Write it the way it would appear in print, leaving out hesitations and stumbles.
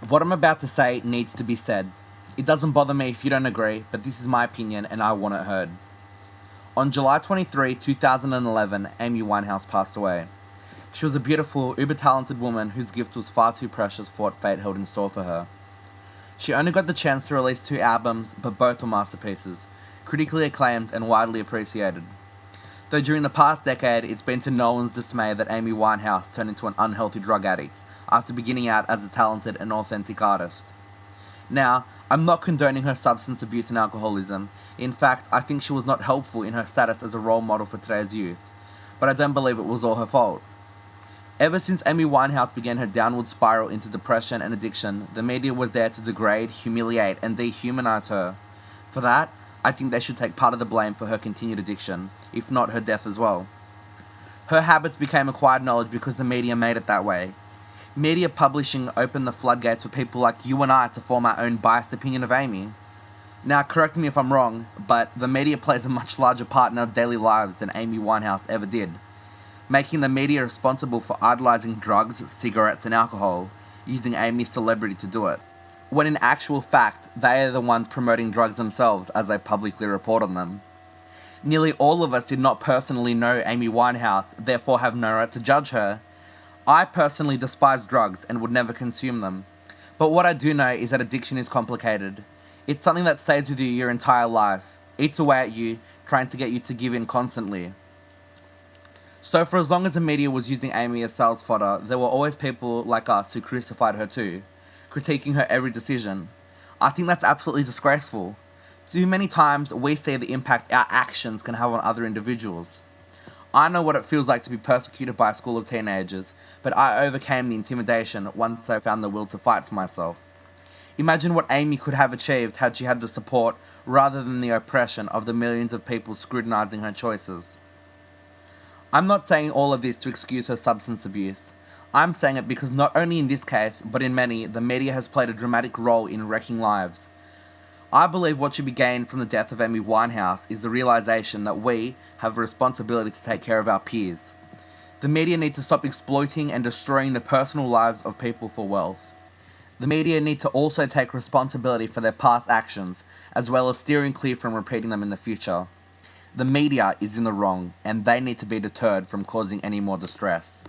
What I'm about to say needs to be said. It doesn't bother me if you don't agree, but this is my opinion and I want it heard. On July 23, 2011, Amy Winehouse passed away. She was a beautiful, uber-talented woman whose gift was far too precious for what fate held in store for her. She only got the chance to release 2 albums, but both were masterpieces, critically acclaimed and widely appreciated. Though during the past decade, it's been to no one's dismay that Amy Winehouse turned into an unhealthy drug addict, after beginning out as a talented and authentic artist. Now, I'm not condoning her substance abuse and alcoholism. In fact, I think she was not helpful in her status as a role model for today's youth, but I don't believe it was all her fault. Ever since Amy Winehouse began her downward spiral into depression and addiction, the media was there to degrade, humiliate, and dehumanize her. For that, I think they should take part of the blame for her continued addiction, if not her death as well. Her habits became acquired knowledge because the media made it that way. Media publishing opened the floodgates for people like you and I to form our own biased opinion of Amy. Now, correct me if I'm wrong, but the media plays a much larger part in our daily lives than Amy Winehouse ever did, making the media responsible for idolizing drugs, cigarettes, and alcohol, using Amy's celebrity to do it, when in actual fact, they are the ones promoting drugs themselves as they publicly report on them. Nearly all of us did not personally know Amy Winehouse, therefore have no right to judge her. I personally despise drugs and would never consume them. But what I do know is that addiction is complicated. It's something that stays with you your entire life, eats away at you, trying to get you to give in constantly. So for as long as the media was using Amy as sales fodder, there were always people like us who crucified her too, critiquing her every decision. I think that's absolutely disgraceful. Too many times we see the impact our actions can have on other individuals. I know what it feels like to be persecuted by a school of teenagers, but I overcame the intimidation once I found the will to fight for myself. Imagine what Amy could have achieved had she had the support, rather than the oppression, of the millions of people scrutinizing her choices. I'm not saying all of this to excuse her substance abuse. I'm saying it because not only in this case, but in many, the media has played a dramatic role in wrecking lives. I believe what should be gained from the death of Amy Winehouse is the realization that we have a responsibility to take care of our peers. The media need to stop exploiting and destroying the personal lives of people for wealth. The media need to also take responsibility for their past actions, as well as steering clear from repeating them in the future. The media is in the wrong, and they need to be deterred from causing any more distress.